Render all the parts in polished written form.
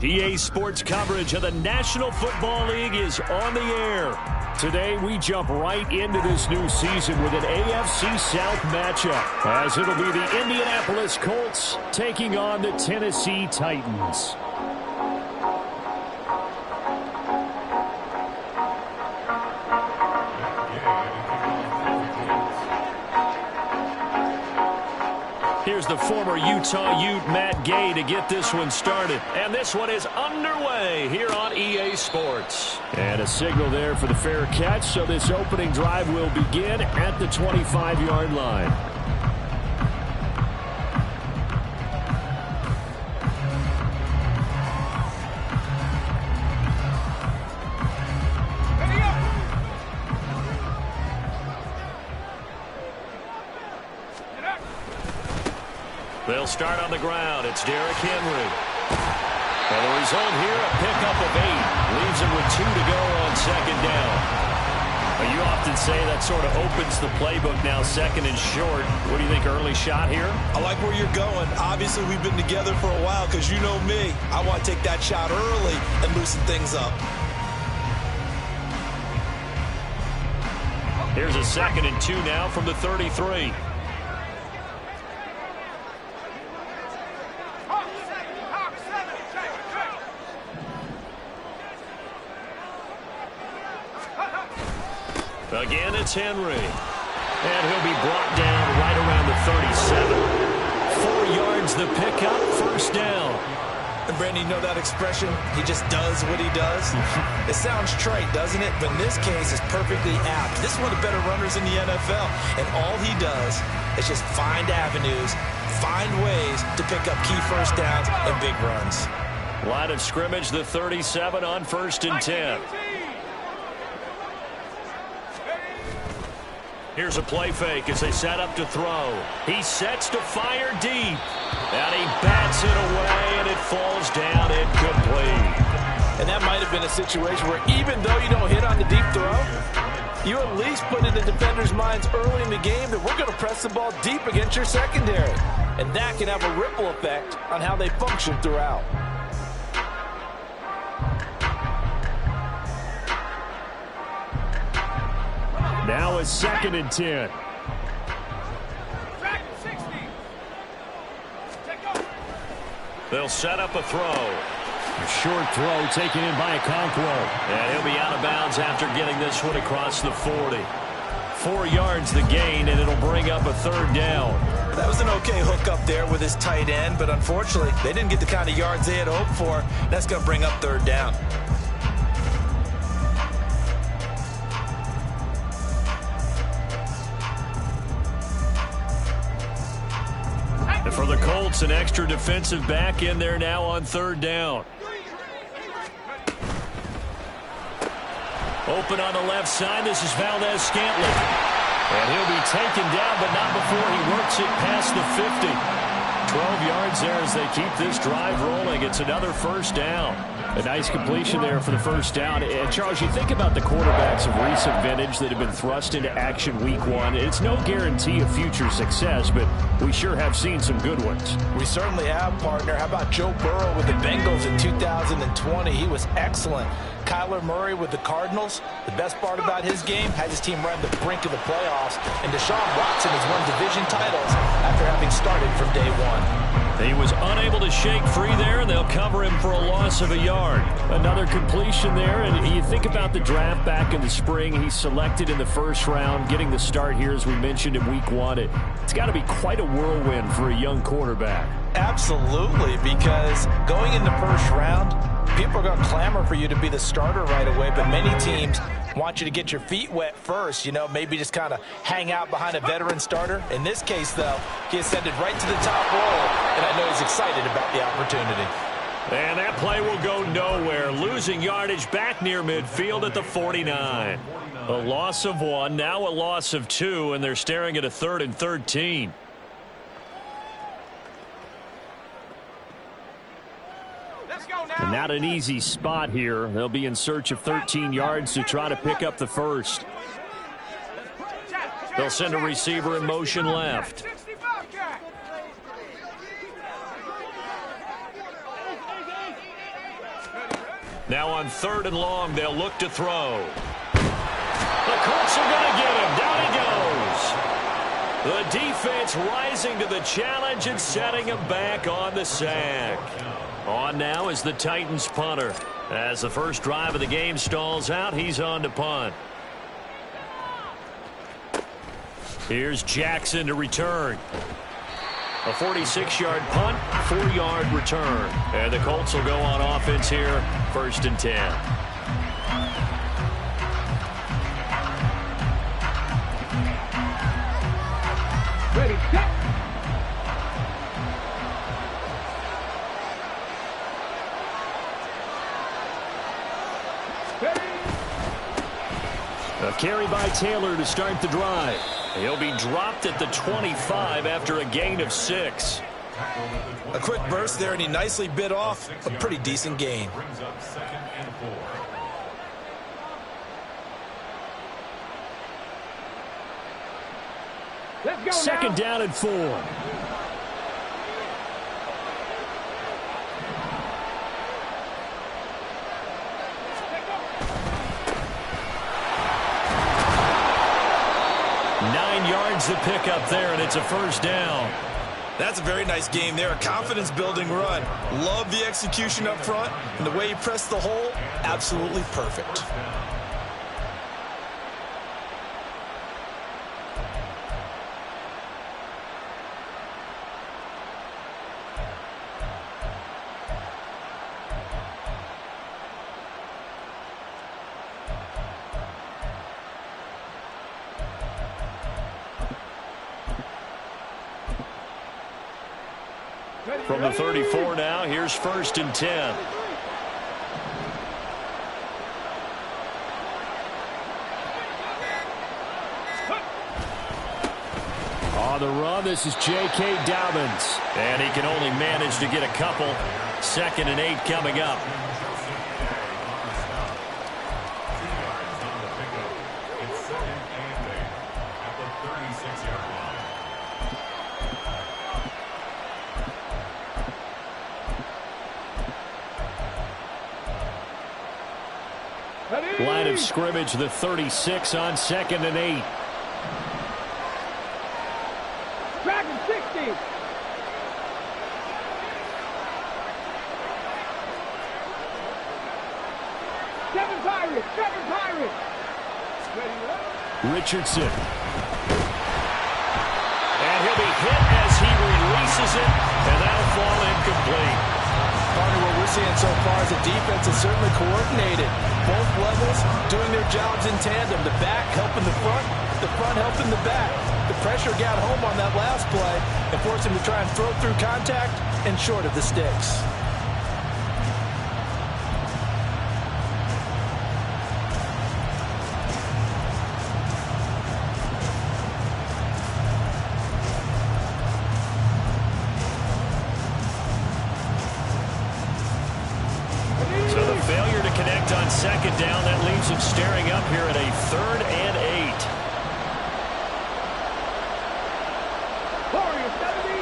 EA Sports coverage of the National Football League is on the air. Today, we jump right into this new season with an AFC South matchup, as it'll be the Indianapolis Colts taking on the Tennessee Titans. Here's the former Utah Ute, Matt Gay, to get this one started. And this one is underway here on EA Sports. And a signal there for the fair catch, so this opening drive will begin at the 25-yard line. They'll start on the ground. It's Derrick Henry. And the result here, a pickup of 8. Leaves him with 2 to go on second down. Well, you often say that sort of opens the playbook now, second and short. What do you think, early shot here? I like where you're going. Obviously, we've been together for a while because you know me. I want to take that shot early and loosen things up. Here's a 2nd and 2 now from the 33. Again, it's Henry. And he'll be brought down right around the 37. 4 yards the pickup, first down. And, Brandon, you know that expression? He just does what he does? It sounds trite, doesn't it? But in this case, it's perfectly apt. This is one of the better runners in the NFL. And all he does is just find avenues, find ways to pick up key first downs and big runs. Line of scrimmage, the 37 on 1st and 10. Here's a play fake as they set up to throw. He sets to fire deep. And he bats it away, and it falls down incomplete. And that might have been a situation where even though you don't hit on the deep throw, you at least put in the defender's minds early in the game that we're going to press the ball deep against your secondary. And that can have a ripple effect on how they function throughout. Now a 2nd and 10. They'll set up a throw. A short throw taken in by Okonkwo. And he'll be out of bounds after getting this one across the 40. 4 yards the gain, and it'll bring up a 3rd down. That was an okay hook up there with his tight end, but unfortunately, they didn't get the kind of yards they had hoped for. That's going to bring up 3rd down. And for the Colts, an extra defensive back in there now on 3rd down. Open on the left side. This is Valdez-Scantling. And he'll be taken down, but not before he works it past the 50. 12 yards there as they keep this drive rolling. It's another 1st down. A nice completion there for the 1st down. And, Charles, you think about the quarterbacks of recent vintage that have been thrust into action week 1. It's no guarantee of future success, but we sure have seen some good ones. We certainly have, partner. How about Joe Burrow with the Bengals in 2020? He was excellent. Kyler Murray with the Cardinals. The best part about his game, had his team run the brink of the playoffs. And Deshaun Watson has won division titles after having started from day 1. He was unable to shake free there, and they'll cover him for a loss of a yard. Another completion there, and you think about the draft back in the spring. He's selected in the 1st round, getting the start here, as we mentioned, in week 1. It's got to be quite a whirlwind for a young quarterback. Absolutely, because going in the 1st round, people are going to clamor for you to be the starter right away, but many teams want you to get your feet wet first, you know, maybe just kind of hang out behind a veteran starter. In this case, though, he ascended right to the top roll, and I know he's excited about the opportunity. And that play will go nowhere, losing yardage back near midfield at the 49. A loss of 1, now a loss of 2, and they're staring at a 3rd and 13. And not an easy spot here. They'll be in search of 13 yards to try to pick up the 1st. They'll send a receiver in motion left. Now on 3rd and long, they'll look to throw. The Colts are going to get him. Down he goes. The defense rising to the challenge and setting him back on the sack. On now is the Titans punter. As the first drive of the game stalls out, he's on to punt. Here's Jackson to return. A 46-yard punt, 4-yard return. And the Colts will go on offense here, 1st and 10. Ready, set. A carry by Taylor to start the drive. He'll be dropped at the 25 after a gain of 6. A quick burst there, and he nicely bit off a pretty decent gain. Let's go. Second down and 4. The pickup there, and it's a 1st down. That's a very nice game there, a confidence-building run. Love the execution up front, and the way he pressed the hole, absolutely perfect. From the 34 now, here's 1st and 10. On the run, this is J.K. Dobbins. And he can only manage to get a couple. 2nd and 8 coming up. Line of scrimmage, the 36 on 2nd and 8. Dragon 60. Seven Pirates. Richardson. And he'll be hit as he releases it, and that'll fall incomplete. Partner, what we're seeing so far is the defense is certainly coordinated. Both levels doing their jobs in tandem. The back helping the front helping the back. The pressure got home on that last play and forced him to try and throw through contact and short of the sticks. On 2nd down, that leaves him staring up here at a 3rd and 8. Warriors 70.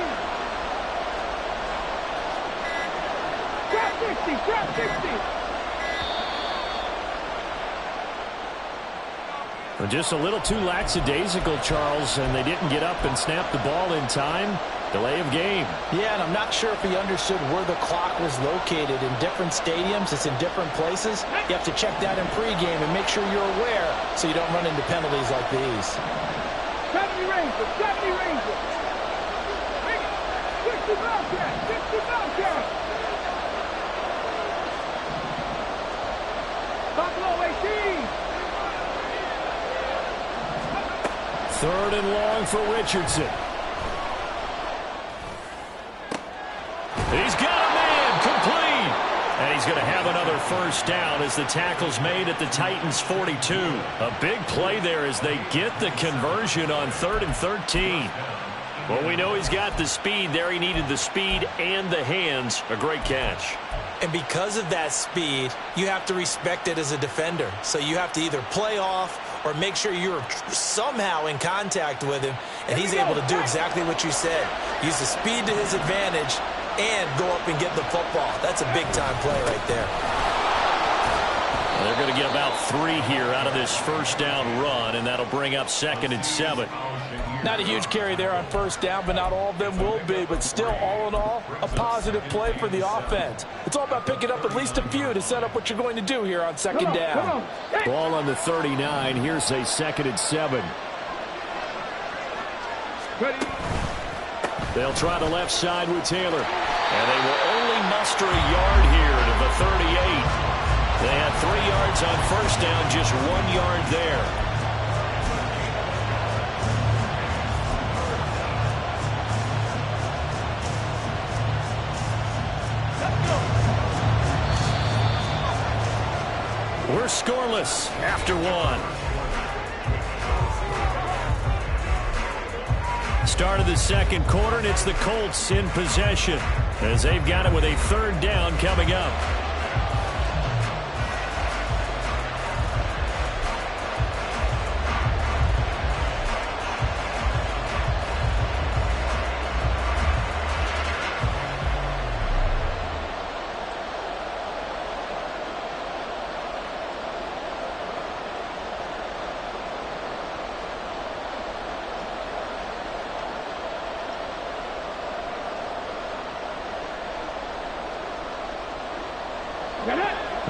Trap 60. Well, just a little too lackadaisical, Charles, and they didn't get up and snap the ball in time. Delay of game. Yeah, and I'm not sure if he understood where the clock was located. In different stadiums, it's in different places. You have to check that in pregame and make sure you're aware so you don't run into penalties like these. 70 Rangers. 60 Bobcat. Buffalo 18. 3rd and long for Richardson. He's got a man, complete. And he's going to have another 1st down as the tackle's made at the Titans' 42. A big play there as they get the conversion on 3rd and 13. Well, we know he's got the speed there. He needed the speed and the hands. A great catch. And because of that speed, you have to respect it as a defender. So you have to either play off or make sure you're somehow in contact with him. And he's able to do exactly what you said. Use the speed to his advantage and go up and get the football. That's a big-time play right there. They're going to get about 3 here out of this first down run, and that'll bring up 2nd and 7. Not a huge carry there on first down, but not all of them will be. But still, all in all, a positive play for the offense. It's all about picking up at least a few to set up what you're going to do here on 2nd down. Ball on the 39. Here's a 2nd and 7. Ready. They'll try the left side with Taylor. And they will only muster a yard here to the 38. They had 3 yards on first down, just 1 yard there. We're scoreless after 1. Start of the second quarter, and it's the Colts in possession as they've got it with a 3rd down coming up.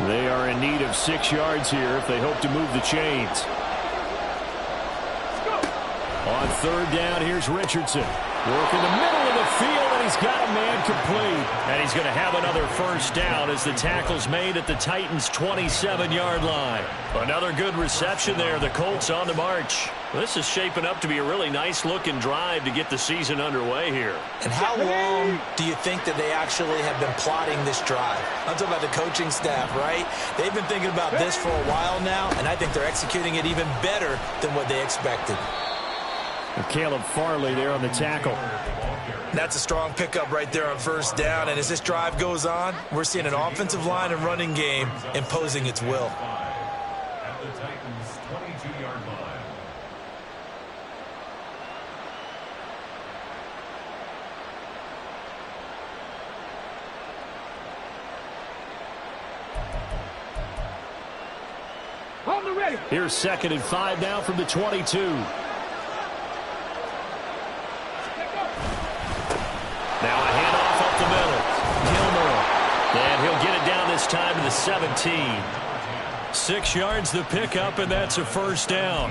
They are in need of 6 yards here if they hope to move the chains. On 3rd down, here's Richardson. Working the middle of the field, and he's got a man complete. And he's going to have another first down as the tackle's made at the Titans' 27-yard line. Another good reception there. The Colts on the march. This is shaping up to be a really nice-looking drive to get the season underway here. And how long do you think that they actually have been plotting this drive? I'm talking about the coaching staff, right? They've been thinking about this for a while now, and I think they're executing it even better than what they expected. And Caleb Farley there on the tackle. That's a strong pickup right there on first down, and as this drive goes on, we're seeing an offensive line and running game imposing its will. At the Titans' 22-yard line. On the ready. Here's 2nd and 5 now from the 22. Now a handoff up the middle. Gilmore. And he'll get it down this time to the 17. 6 yards the pickup, and that's a first down.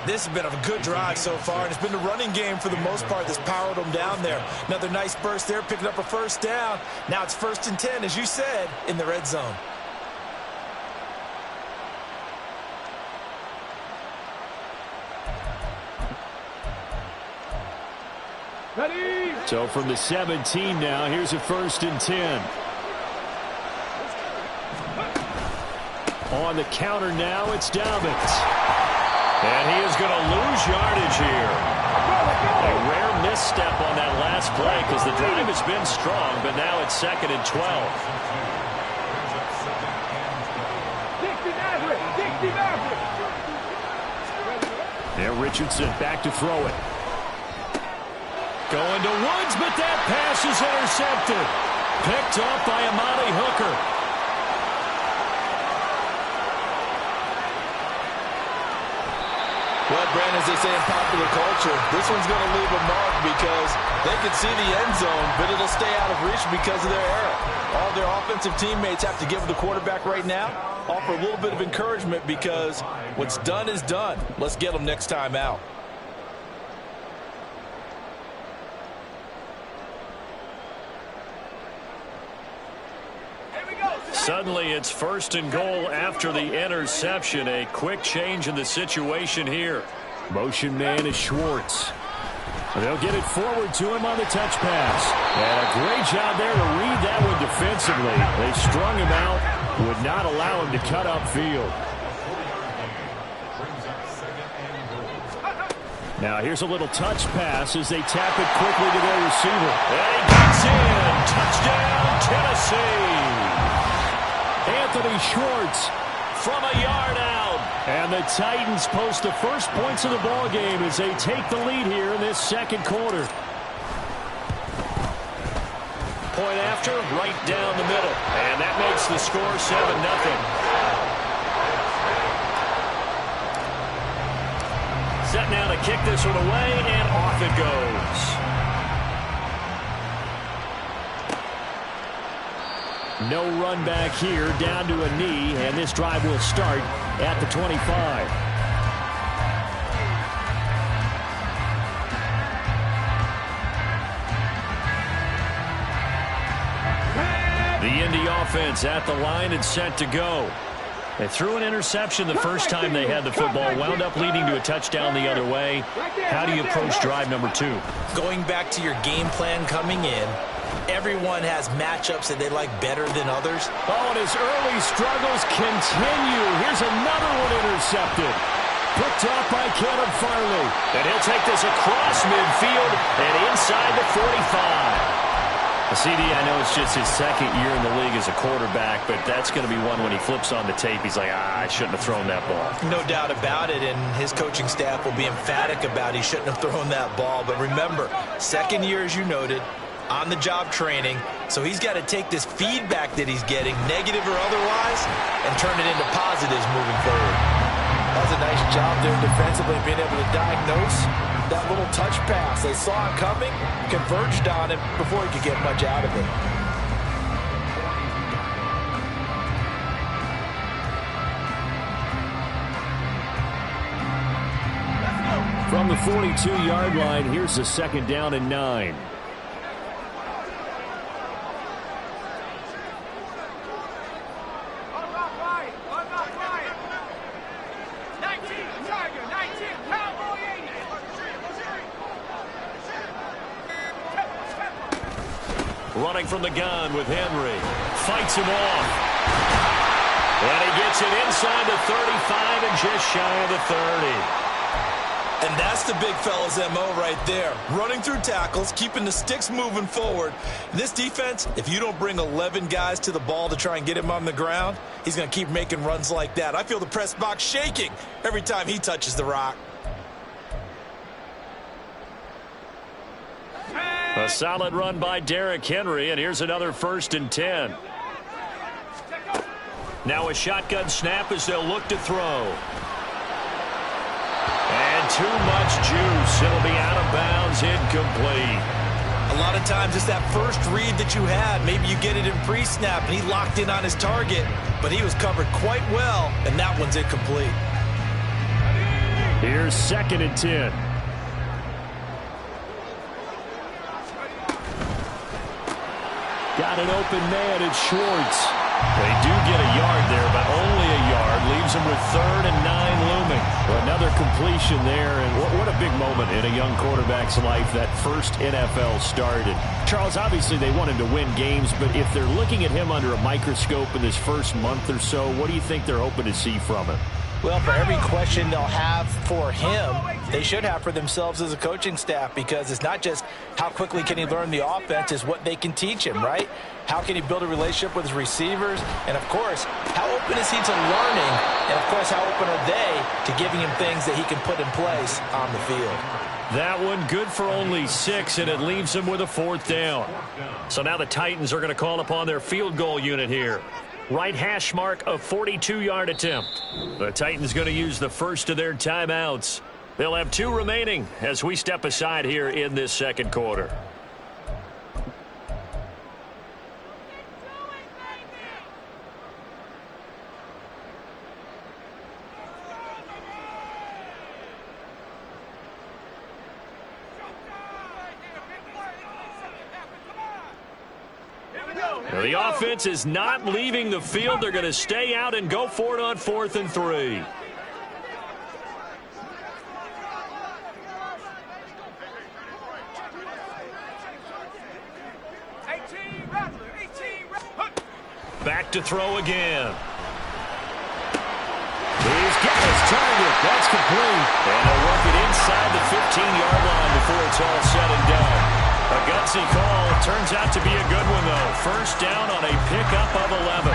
This has been a good drive so far, and it's been the running game for the most part that's powered them down there. Another nice burst there, picking up a first down. Now it's 1st and 10, as you said, in the red zone. Ready. So from the 17 now, here's a 1st and 10. On the counter now, it's Dobbins. And he is going to lose yardage here. A rare misstep on that last play because the drive has been strong, but now it's 2nd and 12. 60 Nazareth. 60 Nazareth. There, Richardson back to throw it. Going to Woods, but that pass is intercepted. Picked off by Amani Hooker. Well, Brandon, as they say in popular culture, this one's going to leave a mark because they can see the end zone, but it'll stay out of reach because of their error. All their offensive teammates have to give the quarterback right now, offer a little bit of encouragement because what's done is done. Let's get them next time out. Suddenly it's 1st and goal after the interception. A quick change in the situation here. Motion man is Schwartz. They'll get it forward to him on the touch pass. And a great job there to read that one defensively. They strung him out, would not allow him to cut upfield. Now here's a little touch pass as they tap it quickly to their receiver. And he gets in. Touchdown, Tennessee. Anthony Schwartz from a yard out. And the Titans post the first points of the ball game as they take the lead here in this second quarter. Point after, right down the middle. And that makes the score 7-0. kick this one away, and off it goes. No run back here, down to a knee, and this drive will start at the 25. The Indy offense at the line and set to go. They threw an interception the first time they had the football, wound up leading to a touchdown the other way. How do you approach drive number 2? Going back to your game plan coming in, everyone has matchups that they like better than others. Oh, and his early struggles continue. Here's another one intercepted. Picked off by Caleb Farley. And he'll take this across midfield and inside the 45. CD, I know it's just his second year in the league as a quarterback, but that's going to be one when he flips on the tape. He's like, I shouldn't have thrown that ball. No doubt about it, and his coaching staff will be emphatic about he shouldn't have thrown that ball. But remember, second year, as you noted, on-the-job training, so he's got to take this feedback that he's getting, negative or otherwise, and turn it into positives moving forward. That was a nice job there defensively, being able to diagnose that little touch pass. They saw it coming, converged on it before he could get much out of it. From the 42-yard line, here's the 2nd down and 9. Running from the gun with Henry. Fights him off. And he gets it inside the 35 and just shy of the 30. And that's the big fella's MO right there. Running through tackles, keeping the sticks moving forward. This defense, if you don't bring 11 guys to the ball to try and get him on the ground, he's going to keep making runs like that. I feel the press box shaking every time he touches the rock. A solid run by Derrick Henry, and here's another 1st and 10. Now a shotgun snap as they'll look to throw. And too much juice. It'll be out of bounds, incomplete. A lot of times it's that first read that you had. Maybe you get it in pre-snap, and he locked in on his target, but he was covered quite well, and that one's incomplete. Here's 2nd and 10. Got an open man, it's Schwartz. They do get a yard there, but only a yard. Leaves them with 3rd and 9 looming. Another completion there, and what a big moment in a young quarterback's life, that first NFL started. Charles, obviously they want him to win games, but if they're looking at him under a microscope in this first month or so, what do you think they're hoping to see from him? Well, for every question they'll have for him, they should have for themselves as a coaching staff, because it's not just how quickly can he learn the offense, it's what they can teach him, right? How can he build a relationship with his receivers? And, of course, how open is he to learning? And, of course, how open are they to giving him things that he can put in place on the field? That one good for only 6, and it leaves him with a 4th down. So now the Titans are going to call upon their field goal unit here. Right hash mark, a 42-yard attempt. The Titans going to use the first of their timeouts. They'll have 2 remaining as we step aside here in this 2nd quarter. The offense is not leaving the field. They're going to stay out and go for it on 4th and 3. Back to throw again. He's getting his target. That's complete. And they'll work it inside the 15-yard line before it's all said and done. A gutsy call. Turns out to be a good one, though. First down on a pickup of 11.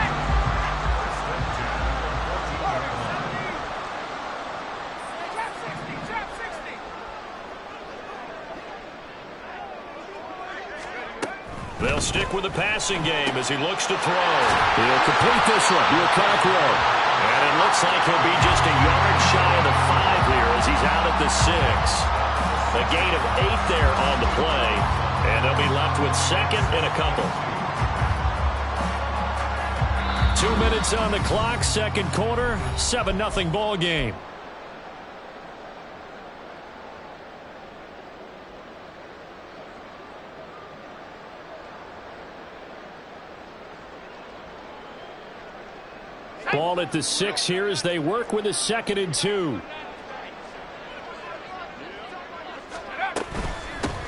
They'll stick with the passing game as he looks to throw. He'll complete this one. He'll Cockrell. And it looks like he'll be just a yard shy of the 5 here as he's out at at the 6. A gain of 8 there on the play. And they'll be left with second and a couple. 2 minutes on the clock, second quarter, 7-0 ball game. Ball at the 6 here as they work with a 2nd and 2.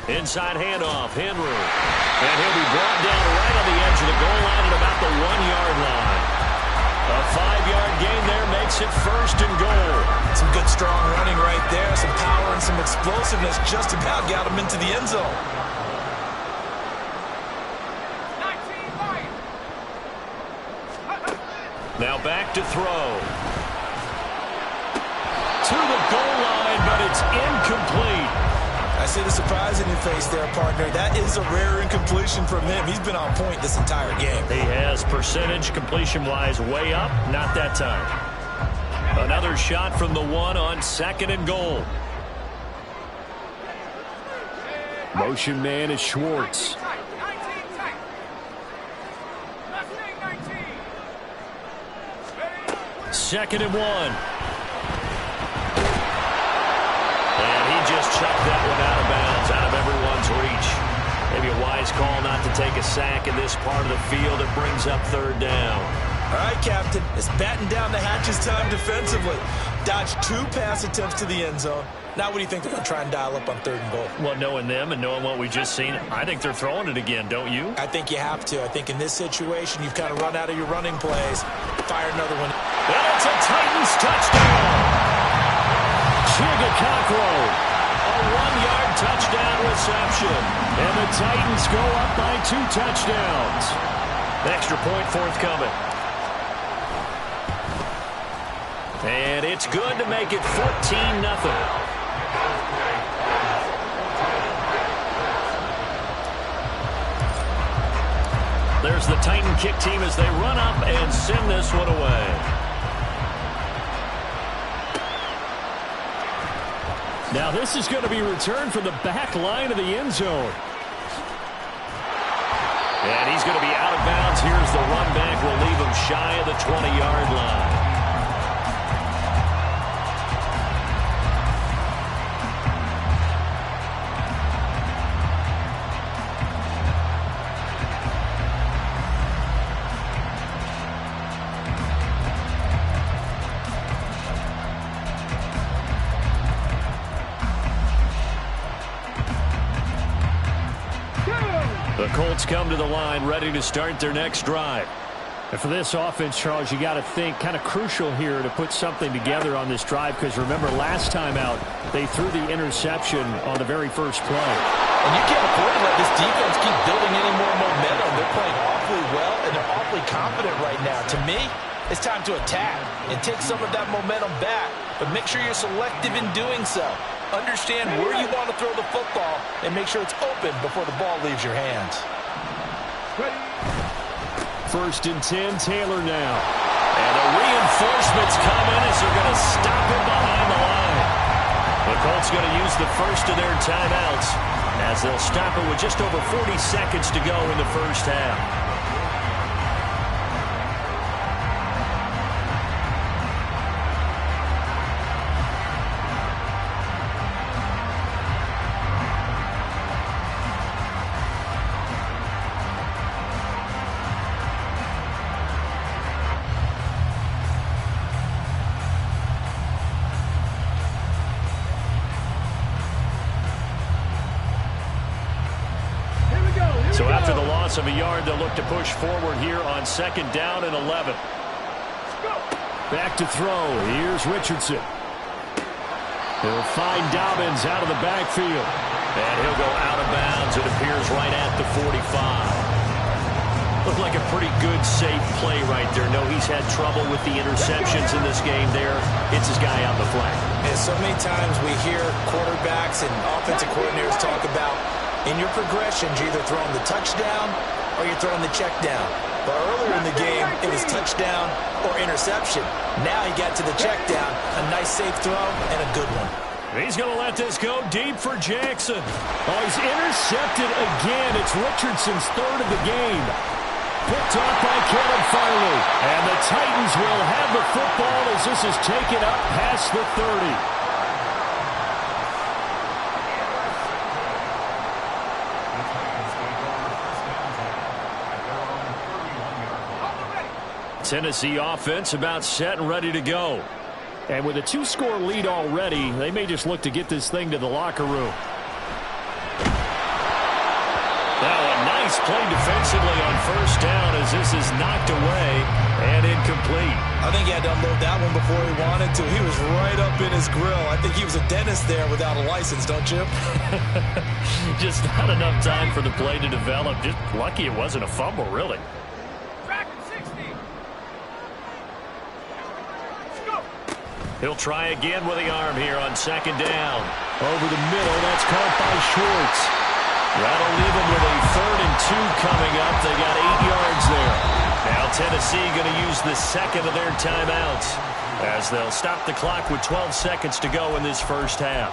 Inside handoff, Henry. And he'll be brought down right on the edge of the goal line at about the 1-yard line. A 5-yard gain there makes it first and goal. Some good strong running right there. Some power and some explosiveness just about got him into the end zone. Now back to throw. To the goal line, but it's incomplete. I see the surprise in your face there, partner. That is a rare incompletion from him. He's been on point this entire game. He has percentage completion-wise way up. Not that time. Another shot from the 1 on 2nd and goal. Motion man is Schwartz. 2nd and 1. And he just chucked that one out of bounds, out of everyone's reach. Maybe a wise call not to take a sack in this part of the field. It brings up 3rd down. All right, Captain. It's batten down the hatches time defensively. Dodged 2 pass attempts to the end zone. Now what do you think they're going to try and dial up on 3rd and goal? Well, knowing them and knowing what we just seen, I think they're throwing it again, don't you? I think you have to. I think in this situation, you've kind of run out of your running plays. Fire another one. And it's a Titans touchdown. Chigakakro, a 1-yard touchdown reception. And the Titans go up by 2 touchdowns. Extra point forthcoming. And it's good to make it 14-0. There's the Titan kick team as they run up and send this one away. Now this is going to be returned from the back line of the end zone. And he's going to be out of bounds. Here's the run back. Will leave him shy of the 20-yard line. The Colts come to the line ready to start their next drive. And for this offense, Charles, you got to think kind of crucial here to put something together on this drive, because remember last time out they threw the interception on the very first play. And you can't afford to let this defense keep building any more momentum. They're playing awfully well and they're awfully confident right now. To me, it's time to attack and take some of that momentum back, but make sure you're selective in doing so. Understand where you want to throw the football and make sure it's open before the ball leaves your hands. 1st and 10, Taylor now. And the reinforcements come in as they're going to stop him behind the line. The Colts going to use the first of their timeouts as they'll stop it with just over 40 seconds to go in the first half. So after the loss of a yard, they'll look to push forward here on 2nd down and 11. Back to throw. Here's Richardson. He'll find Dobbins out of the backfield. And he'll go out of bounds. It appears right at the 45. Looked like a pretty good, safe play right there. No, he's had trouble with the interceptions in this game there. It's his guy out the flank. And so many times we hear quarterbacks and offensive coordinators talk about in your progressions, you're either throwing the touchdown or you're throwing the check down. But earlier in the game, it was touchdown or interception. Now he got to the check down, a nice safe throw and a good one. He's going to let this go deep for Jackson. Oh, he's intercepted again. It's Richardson's third of the game. Picked off by Kevin Farley. And the Titans will have the football as this is taken up past the 30. Tennessee offense about set and ready to go. And with a 2-score lead already, they may just look to get this thing to the locker room. Now a nice play defensively on first down as this is knocked away and incomplete. I think he had to unload that one before he wanted to. He was right up in his grill. I think he was a dentist there without a license, don't you? Just not enough time for the play to develop. Just lucky it wasn't a fumble, really. He'll try again with the arm here on second down. Over the middle, that's caught by Schwartz. That'll leave him with a 3rd and 2 coming up. They got 8 yards there. Now Tennessee going to use the second of their timeouts as they'll stop the clock with 12 seconds to go in this first half.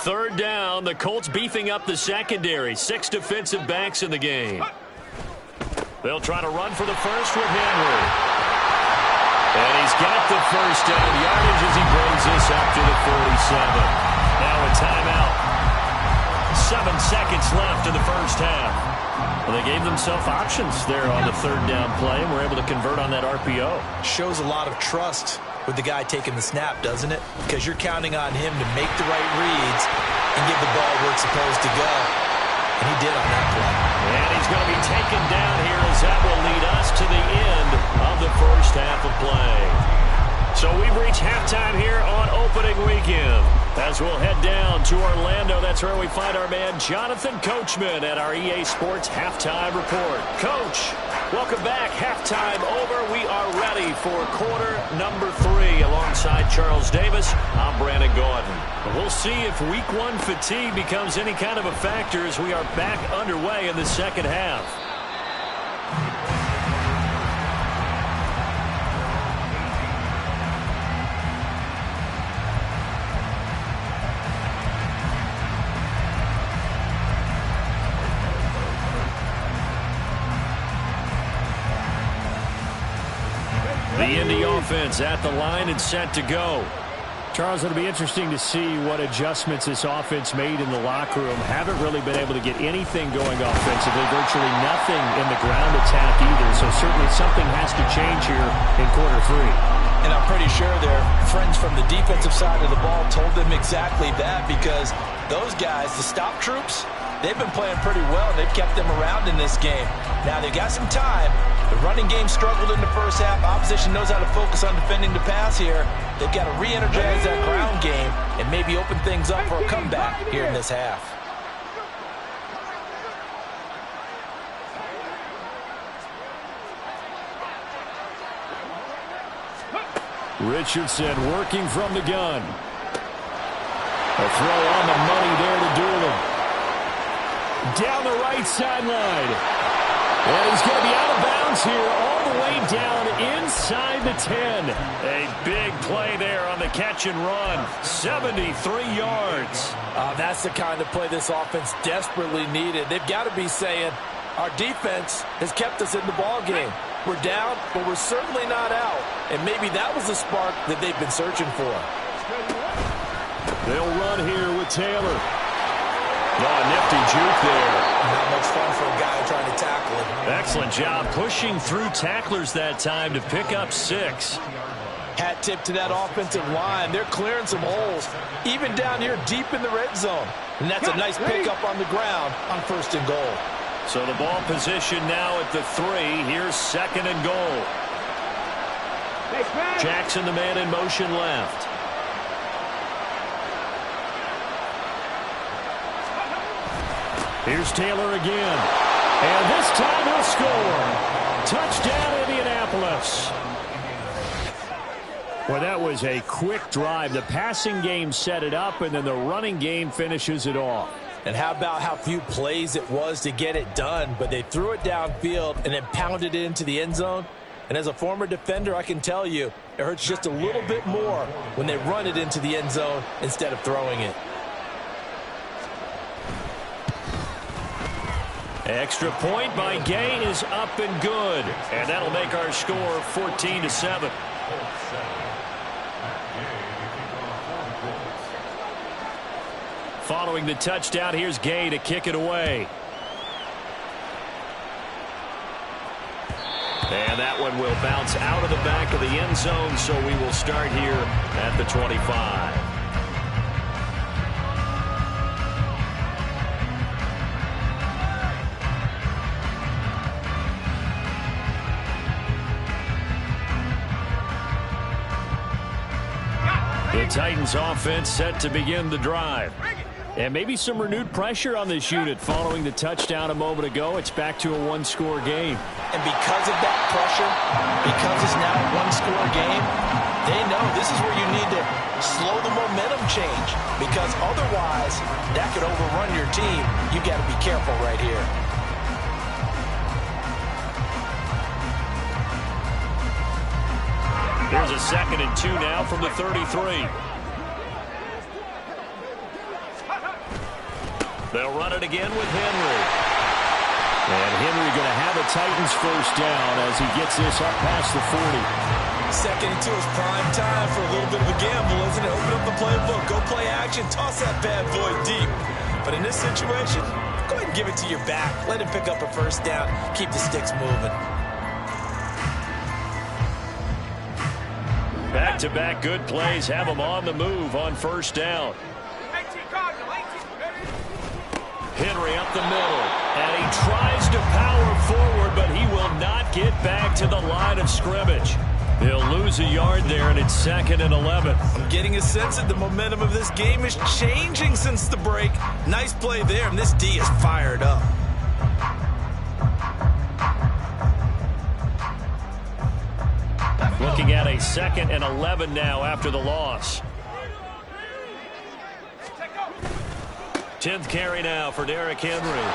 Third down, the Colts beefing up the secondary. 6 defensive backs in the game. They'll try to run for the first with Henry. And he's got the first down yardage as he brings this up to the 47. Now a timeout. 7 seconds left in the first half. Well, they gave themselves options there on the third down play and were able to convert on that RPO. Shows a lot of trust with the guy taking the snap, doesn't it? Because you're counting on him to make the right reads and give the ball where it's supposed to go. And he did on that play. And he's going to be taken down here as that will lead us to the end of the first half of play. So we've reached halftime here on opening weekend. As we'll head down to Orlando, that's where we find our man Jonathan Coachman at our EA Sports Halftime Report. Coach, welcome back. Halftime over. We are ready for quarter number 3 alongside Charles Davis. I'm Brandon Gordon. We'll see if week 1 fatigue becomes any kind of a factor as we are back underway in the second half. The Indy offense at the line and set to go. Charles, it'll be interesting to see what adjustments this offense made in the locker room. Haven't really been able to get anything going offensively, virtually nothing in the ground attack either. So certainly something has to change here in quarter 3. And I'm pretty sure their friends from the defensive side of the ball told them exactly that, because those guys, the stop troops, they've been playing pretty well. They've kept them around in this game. Now they've got some time. The running game struggled in the first half. Opposition knows how to focus on defending the pass here. They've got to re-energize that ground game and maybe open things up for a comeback here in this half. Richardson working from the gun. A throw on the money there to Doolin. Down the right sideline. And he's going to be out of bounds here all the way down inside the 10. A big play there on the catch and run. 73 yards. That's the kind of play this offense desperately needed. They've got to be saying, our defense has kept us in the ball game. We're down, but we're certainly not out. And maybe that was the spark that they've been searching for. They'll run here with Taylor. Oh, nifty juke there. Not much fun for a guy trying to tackle him. Excellent job pushing through tacklers that time to pick up 6. Hat tip to that offensive line. They're clearing some holes, even down here deep in the red zone. And that's a nice pickup on the ground on 1st and goal. So the ball position now at the 3. Here's 2nd and goal. Jackson, the man in motion left. Here's Taylor again. And this time he'll score. Touchdown, Indianapolis. Well, that was a quick drive. The passing game set it up, and then the running game finishes it off. And how about how few plays it was to get it done, but they threw it downfield and then pounded it into the end zone. And as a former defender, I can tell you, it hurts just a little bit more when they run it into the end zone instead of throwing it. Extra point by Gay is up and good. And that'll make our score 14-7. Following the touchdown, here's Gay to kick it away. And that one will bounce out of the back of the end zone, so we will start here at the 25. The Titans offense set to begin the drive. And maybe some renewed pressure on this unit following the touchdown a moment ago. It's back to a one-score game. And because of that pressure, because it's now a one-score game, they know this is where you need to slow the momentum change. Because otherwise, that could overrun your team. You've got to be careful right here. Here's a 2nd and 2 now from the 33. They'll run it again with Henry. And Henry going to have a Titans first down as he gets this up past the 40. 2nd and 2 is prime time for a little bit of a gamble, isn't it? Open up the playbook, go play action, toss that bad boy deep. But in this situation, go ahead and give it to your back. Let him pick up a first down, keep the sticks moving. Back-to-back good plays have them on the move on first down. Henry up the middle, and he tries to power forward, but he will not get back to the line of scrimmage. He'll lose a yard there, and it's 2nd and 11. I'm getting a sense that the momentum of this game is changing since the break. Nice play there, and this D is fired up. Looking at a 2nd and 11 now after the loss. 10th carry now for Derrick Henry.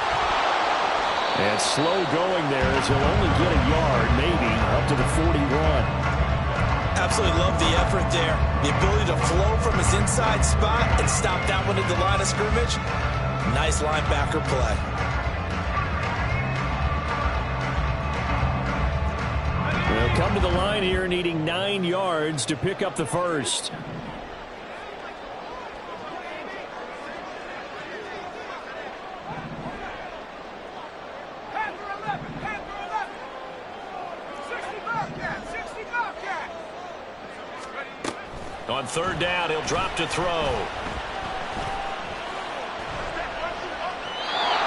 And slow going there as he'll only get a yard, maybe, up to the 41. Absolutely love the effort there. The ability to flow from his inside spot and stop that one at the line of scrimmage. Nice linebacker play. They'll come to the line here needing 9 yards to pick up the first. On 3rd down, he'll drop to throw.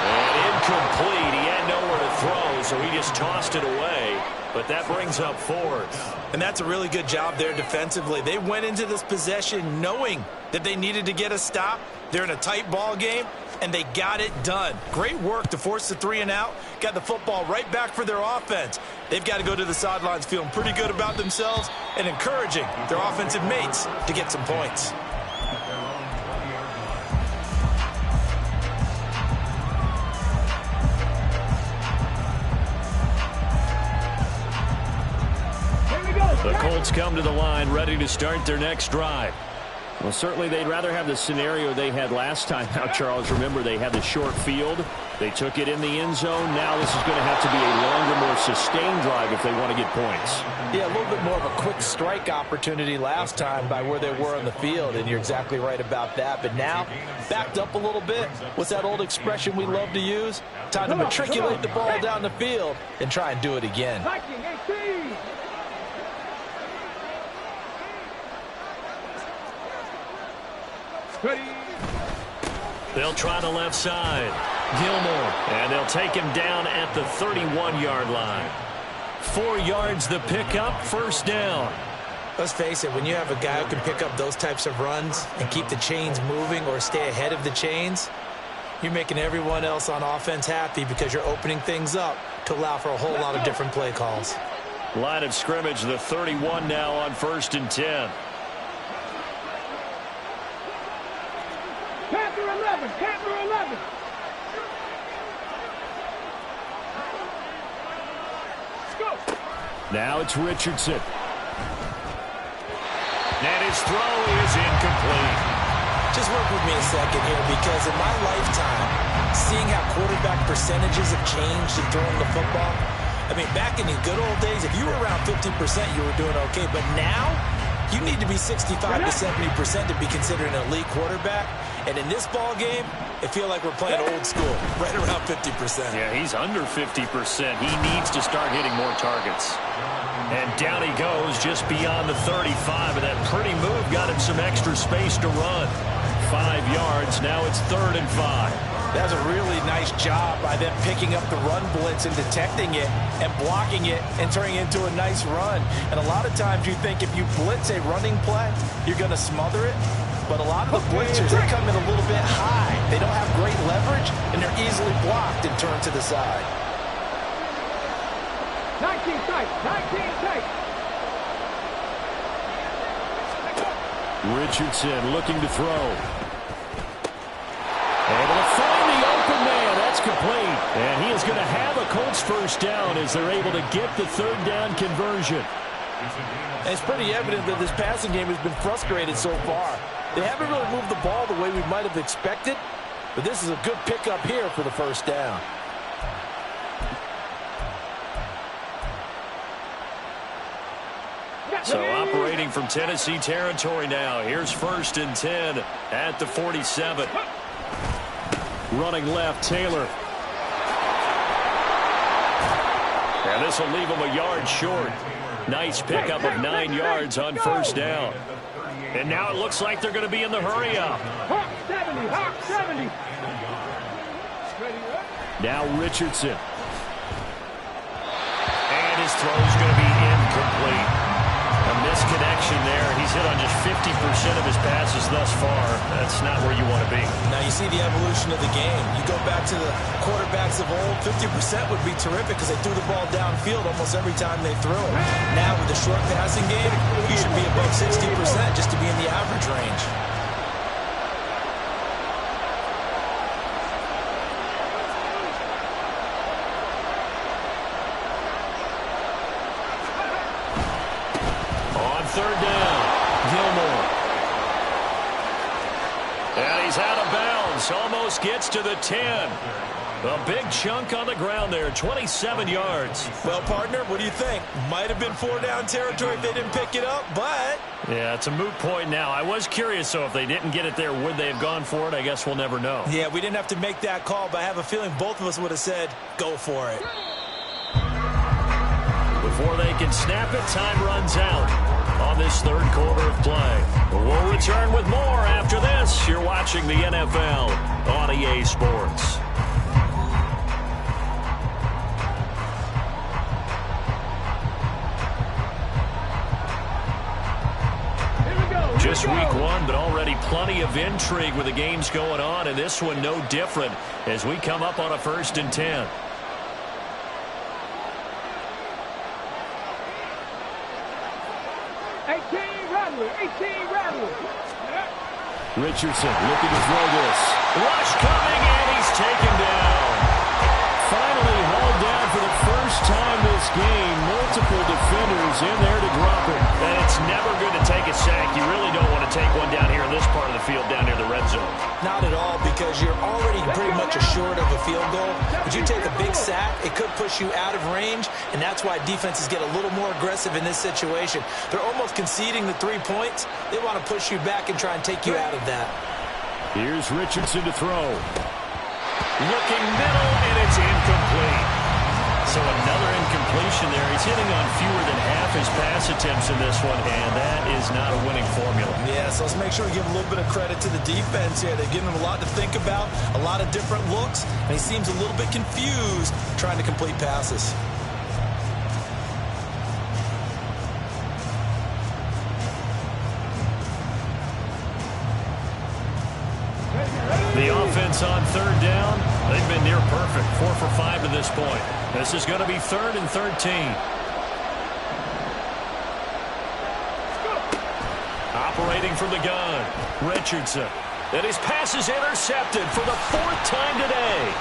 And incomplete. He had nowhere to throw, so he just tossed it away. But that brings up 4th. And that's a really good job there defensively. They went into this possession knowing that they needed to get a stop. They're in a tight ball game, and they got it done. Great work to force the 3 and out. Got the football right back for their offense. They've got to go to the sidelines feeling pretty good about themselves and encouraging their offensive mates to get some points. The Colts come to the line ready to start their next drive. Well, certainly they'd rather have the scenario they had last time. Now, Charles, remember they had the short field. They took it in the end zone. Now this is going to have to be a longer, more sustained drive if they want to get points. Yeah, a little bit more of a quick strike opportunity last time by where they were on the field, and you're exactly right about that. But now, backed up a little bit. What's that old expression we love to use? Time to matriculate the ball down the field and try and do it again. They'll try the left side. Gilmore. And they'll take him down at the 31-yard line. 4 yards the pickup, first down. Let's face it, when you have a guy who can pick up those types of runs and keep the chains moving or stay ahead of the chains, you're making everyone else on offense happy because you're opening things up to allow for a whole lot of different play calls. Line of scrimmage, the 31 now on 1st and 10. Panther 11, Panther 11. Let's go. Now it's Richardson. And his throw is incomplete. Just work with me a second here, because in my lifetime, seeing how quarterback percentages have changed in throwing the football, I mean, back in the good old days, if you were around 50%, you were doing okay. But now, you need to be 65 to 70% to be considered an elite quarterback. And in this ball game, I feel like we're playing old school, right around 50%. Yeah, he's under 50%. He needs to start hitting more targets. And down he goes just beyond the 35. And that pretty move got him some extra space to run. 5 yards. Now it's 3rd and 5. That's a really nice job by them picking up the run blitz and detecting it and blocking it and turning it into a nice run. And a lot of times you think if you blitz a running play, you're going to smother it. But a lot of the blitzers, they come in a little bit high. They don't have great leverage, and they're easily blocked and turned to the side. 19 tight, 19 tight. Richardson looking to throw. Able to find the open man. That's complete. And he is going to have a Colts first down as they're able to get the 3rd down conversion. And it's pretty evident that this passing game has been frustrated so far. They haven't really moved the ball the way we might have expected, but this is a good pickup here for the first down. So operating from Tennessee territory now. Here's 1st and 10 at the 47. Running left, Taylor. And this will leave him a yard short. Nice pickup of 9 yards on 1st down. And now it looks like they're going to be in the hurry-up. Hawk 70, Hawk 70. Now Richardson. And his throw is going to be incomplete. A misconnection there. He's hit on just 50% of his passes thus far. That's not where you want to be. Now you see the evolution of the game. You go back to the quarterbacks of old, 50% would be terrific because they threw the ball downfield almost every time they threw it. Now with the short passing game, you should be above 60% just to be in the average range. Almost gets to the 10. A big chunk on the ground there, 27 yards. Well, partner, what do you think? Might have been 4 down territory if they didn't pick it up, but... Yeah, it's a moot point now. I was curious, so if they didn't get it there, would they have gone for it? I guess we'll never know. Yeah, we didn't have to make that call, but I have a feeling both of us would have said, go for it. Before they can snap it, time runs out on this 3rd quarter of play. We'll return with more after this. You're watching the NFL on EA Sports. Just week 1, but already plenty of intrigue with the games going on, and this one no different as we come up on a 1st and 10. Richardson looking to throw this. Rush coming, and he's taken down. Finally hauled down for the first time this game. Multiple defenders in there to drop it. And it's never good to take a sack. You really don't want to take one down here in this part of the field down near the red zone. Not at all, because you're already pretty much assured of a field goal. But you take a big sack, it could push you out of range, and that's why defenses get a little more aggressive in this situation. They're almost conceding the 3 points. They want to push you back and try and take you out of that. Here's Richardson to throw. Looking middle, and it's incomplete. So another incompletion there. He's hitting on fewer than half his pass attempts in this one, and that is not a winning formula. Yeah, so let's make sure we give a little bit of credit to the defense here. They've given him a lot to think about, a lot of different looks, and he seems a little bit confused trying to complete passes. The offense on 3rd down, they've been near perfect. 4 for 5 to this point. This is going to be 3rd and 13. operating from the gun. Richardson. And his pass is intercepted for the 4th time today.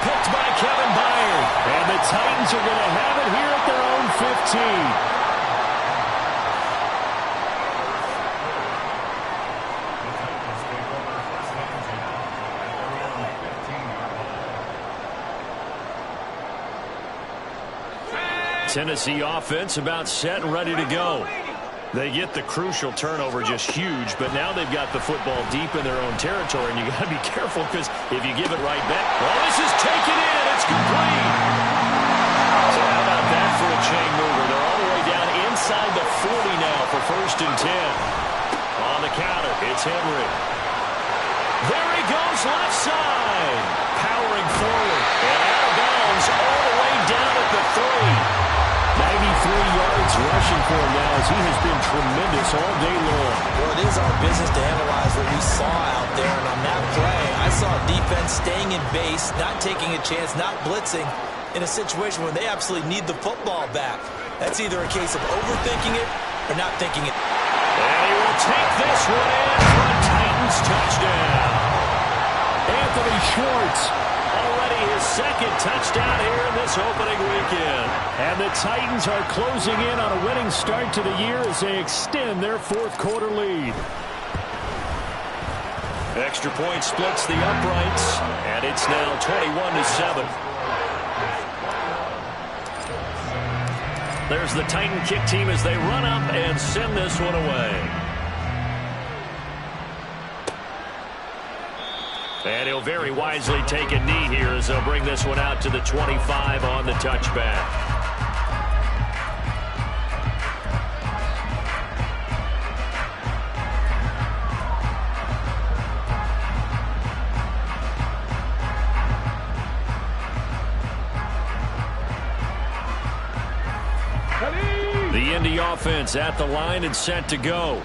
Picked by Kevin Byard. And the Titans are going to have it here at their own 15. Tennessee offense about set and ready to go. They get the crucial turnover, just huge, but now they've got the football deep in their own territory, and you got to be careful because if you give it right back, well, this is taken in. It's complete. So how about that for a chain mover? They're all the way down inside the 40 now for 1st and 10. On the counter, it's Henry. There he goes, left side. Powering forward and out of bounds all the way down at the 3. 93 yards rushing for him now as he has been tremendous all day long. Well, it is our business to analyze what we saw out there, and on that play, I saw defense staying in base, not taking a chance, not blitzing in a situation where they absolutely need the football back. That's either a case of overthinking it or not thinking it. And he will take this one in for a Titans touchdown. Anthony Schwartz. Already his 2nd touchdown here in this opening weekend. And the Titans are closing in on a winning start to the year as they extend their 4th quarter lead. Extra point splits the uprights, and it's now 21-7. There's the Titan kick team as they run up and send this one away. And he'll very wisely take a knee here as they'll bring this one out to the 25 on the touchback. The Indy offense at the line and set to go.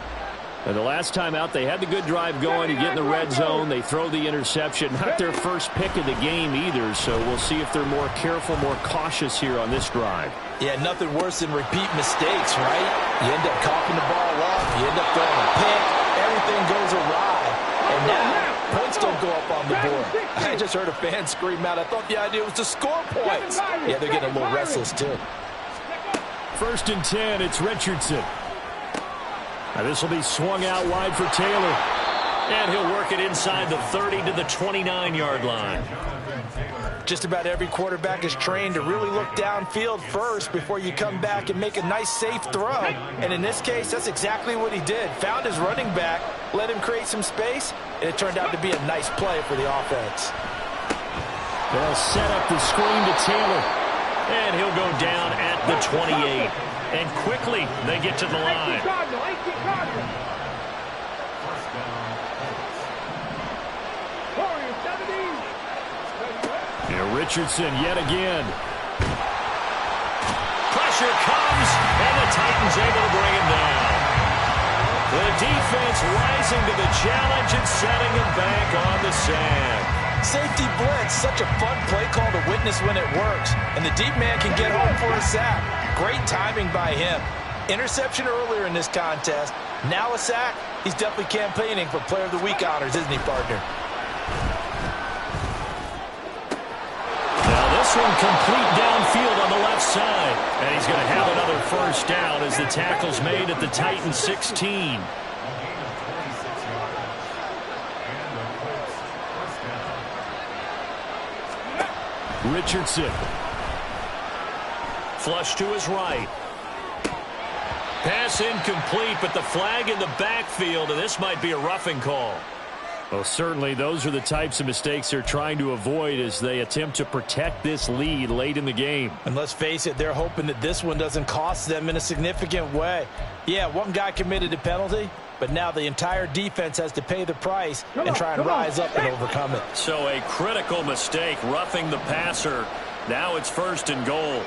And the last time out, they had the good drive going. You get in the red zone. They throw the interception. Not their first pick of the game either, so we'll see if they're more careful, more cautious here on this drive. Yeah, nothing worse than repeat mistakes, right? You end up coughing the ball off. You end up throwing a pick. Everything goes awry. And now, points don't go up on the board. I just heard a fan scream out. I thought the idea was to score points. Yeah, they're getting a little restless, too. 1st and 10, it's Richardson. Now this will be swung out wide for Taylor. And he'll work it inside the 30 to the 29-yard line. Just about every quarterback is trained to really look downfield first before you come back and make a nice, safe throw. And in this case, that's exactly what he did. Found his running back, let him create some space, and it turned out to be a nice play for the offense. They'll set up the screen to Taylor. And he'll go down at the 28. And quickly, they get to the line. Here, Richardson yet again. Pressure comes, and the Titans able to bring him down. The defense rising to the challenge and setting him back on the sand. Safety blitz, such a fun play call to witness when it works. And the deep man can get home for a sack. Great timing by him. Interception earlier in this contest. Now a sack. He's definitely campaigning for Player of the Week honors, isn't he, partner? Now this one complete downfield on the left side. And he's going to have another 1st down as the tackle's made at the Titans 16. Richardson. Flush to his right. Pass incomplete, but the flag in the backfield, and this might be a roughing call. Well, certainly those are the types of mistakes they're trying to avoid as they attempt to protect this lead late in the game. And let's face it, they're hoping that this one doesn't cost them in a significant way. Yeah, one guy committed a penalty, but now the entire defense has to pay the price and try and rise up and overcome it. So a critical mistake, roughing the passer. Now it's 1st and goal.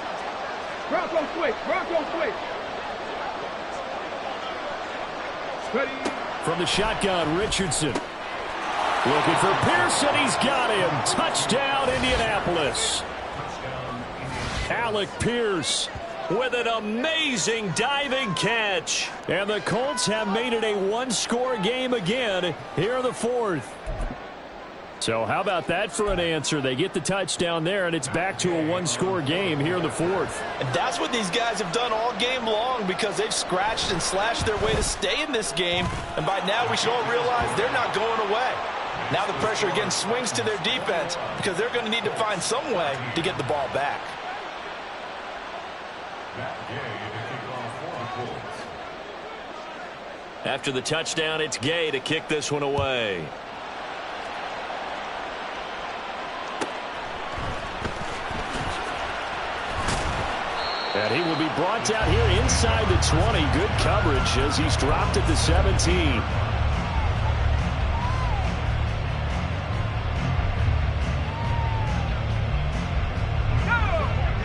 Bronco switch, Bronco switch. Ready. From the shotgun, Richardson. Looking for Pearson. He's got him. Touchdown, Indianapolis. Alec Pierce with an amazing diving catch. And the Colts have made it a one-score game again here in the fourth. So how about that for an answer? They get the touchdown there, and it's back to a one-score game here in the fourth. And that's what these guys have done all game long, because they've scratched and slashed their way to stay in this game. And by now we should all realize they're not going away. Now the pressure again swings to their defense, because they're going to need to find some way to get the ball back. After the touchdown, it's Gay to kick this one away. And he will be brought down here inside the 20. Good coverage as he's dropped at the 17.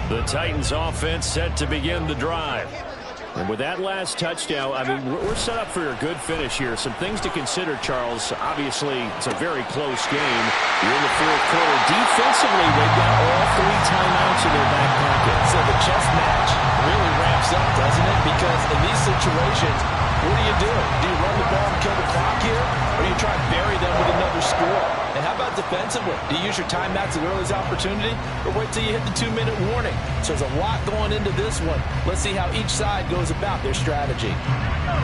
The Titans offense set to begin the drive. And with that last touchdown, I mean, we're set up for a good finish here. Some things to consider, Charles. Obviously, it's a very close game. You're in the fourth quarter. Defensively, they've got all 3 timeouts in their back pocket. So the chess match really ramps up, doesn't it? Because in these situations, what do? Do you run the ball and kill the clock here? Or do you try and bury them with another score? And how about defensively? Do you use your timeouts at the earliest opportunity, or wait till you hit the 2-minute warning? So there's a lot going into this one. Let's see how each side goes about their strategy.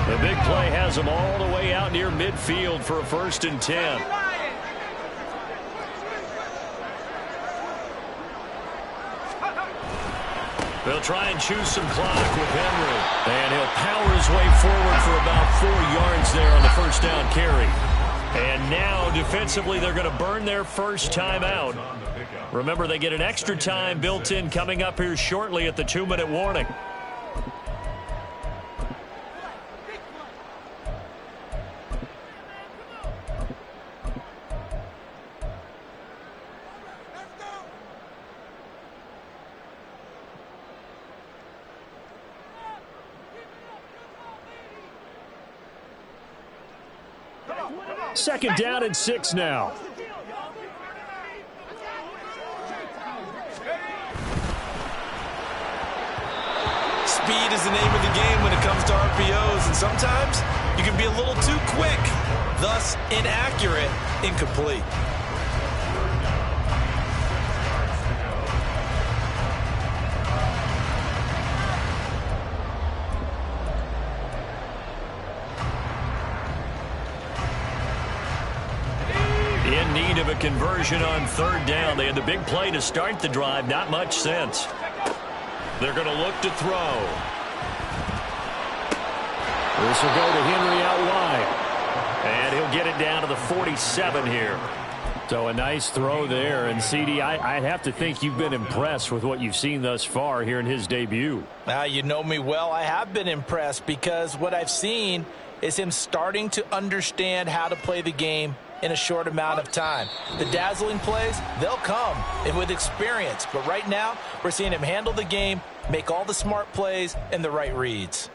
The big play has them all the way out near midfield for a 1st and 10. They'll try and choose some clock with Henry. And he'll power his way forward for about 4 yards there on the first down carry. And now, defensively, they're going to burn their first time out. Remember, they get an extra time built in coming up here shortly at the 2-minute warning. Second down and 6 now. Speed is the name of the game when it comes to RPOs, and sometimes you can be a little too quick, thus inaccurate, incomplete. In need of a conversion on 3rd down. They had the big play to start the drive. Not much sense. They're going to look to throw. This will go to Henry out wide. And he'll get it down to the 47 here. So a nice throw there. And, CD, I'd have to think you've been impressed with what you've seen thus far here in his debut. You know me well. I have been impressed because what I've seen is him starting to understand how to play the game in a short amount of time. The dazzling plays, they'll come and with experience. But right now, we're seeing him handle the game, make all the smart plays, and the right reads.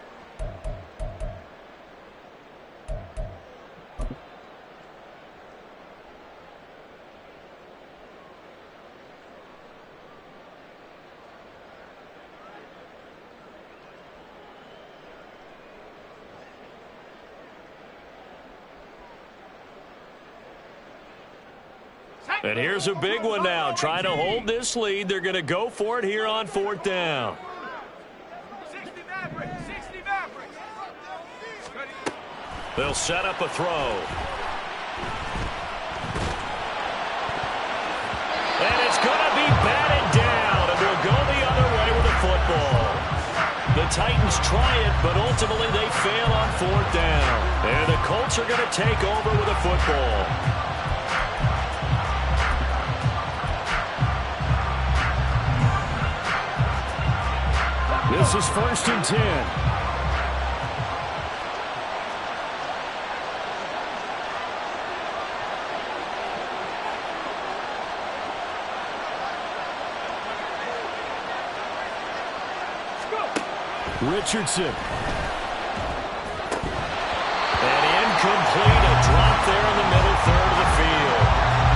And here's a big one now. Trying to hold this lead. They're going to go for it here on 4th down. 60 Mavericks. They'll set up a throw. And it's going to be batted down. And they'll go the other way with the football. The Titans try it, but ultimately they fail on 4th down. And the Colts are going to take over with a football. This is 1st and 10. Richardson. And incomplete. A drop there in the middle third of the field.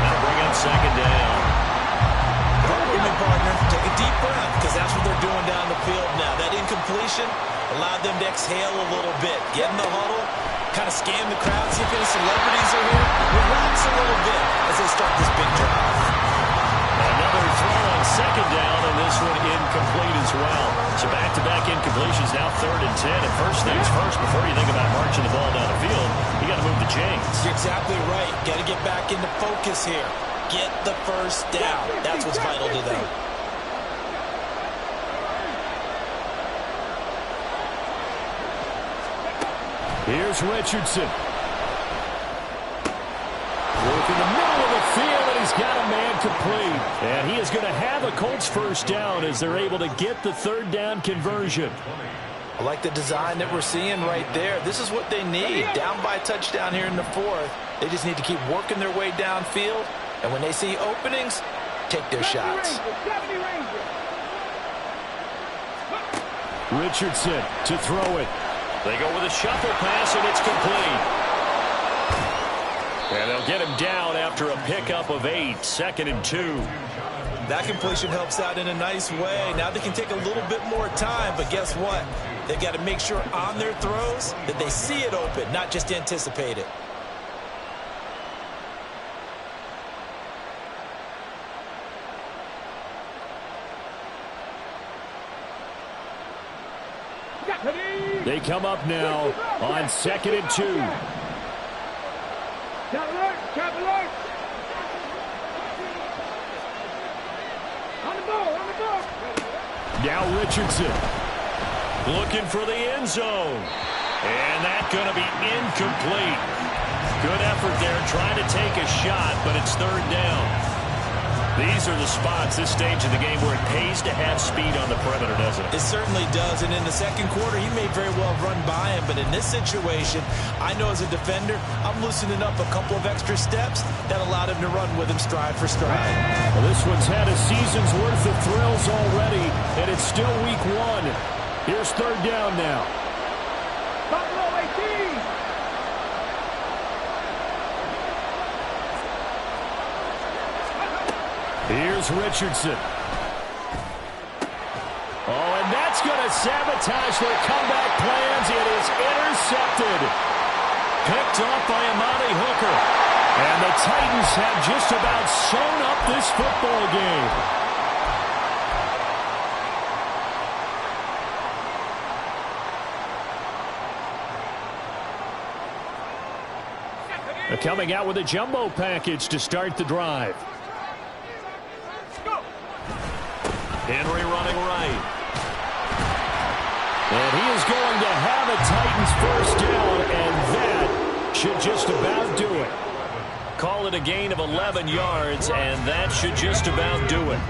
That'll bring up 2nd down. Partner, take a deep breath, because that's what they're doing down the field now. That completion allowed them to exhale a little bit, get in the huddle, kind of scan the crowd, see if any celebrities are here, relax a little bit as they start this big drive. Another throw on second down, and this one incomplete as well. So back-to-back incompletions, now 3rd and 10. And first things first, before you think about marching the ball down the field, you got to move the chains. You're exactly right. Got to get back into focus here. Get the first down. That's what's vital to them. Here's Richardson. Work in the middle of the field, and he's got a man complete. And he is going to have a Colts first down as they're able to get the 3rd down conversion. I like the design that we're seeing right there. This is what they need. Down by a touchdown here in the 4th. They just need to keep working their way downfield. And when they see openings, take their shots. Richardson to throw it. They go with a shuffle pass, and it's complete. And they'll get him down after a pickup of 8, 2nd and 2. That completion helps out in a nice way. Now they can take a little bit more time, but guess what? They've got to make sure on their throws that they see it open, not just anticipate it. They come up now on 2nd and 2. Trap alert! On the ball! Now Richardson looking for the end zone. And that's going to be incomplete. Good effort there trying to take a shot, but it's 3rd down. These are the spots, this stage of the game, where it pays to have speed on the perimeter, doesn't it? It certainly does, and in the 2nd quarter, he may very well run by him, but in this situation, I know as a defender, I'm loosening up a couple of extra steps that allowed him to run with him stride for stride. Well, this one's had a season's worth of thrills already, and it's still week 1. Here's 3rd down now. Buffalo 18! Here's Richardson. Oh, and that's going to sabotage their comeback plans. It is intercepted. Picked off by Amani Hooker. And the Titans have just about sewn up this football game. They're coming out with a jumbo package to start the drive. Henry running right. And he is going to have a Titans first down, and that should just about do it. Call it a gain of 11 yards, and that should just about do it.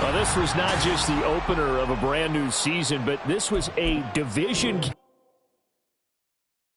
Well, this was not just the opener of a brand new season, but this was a division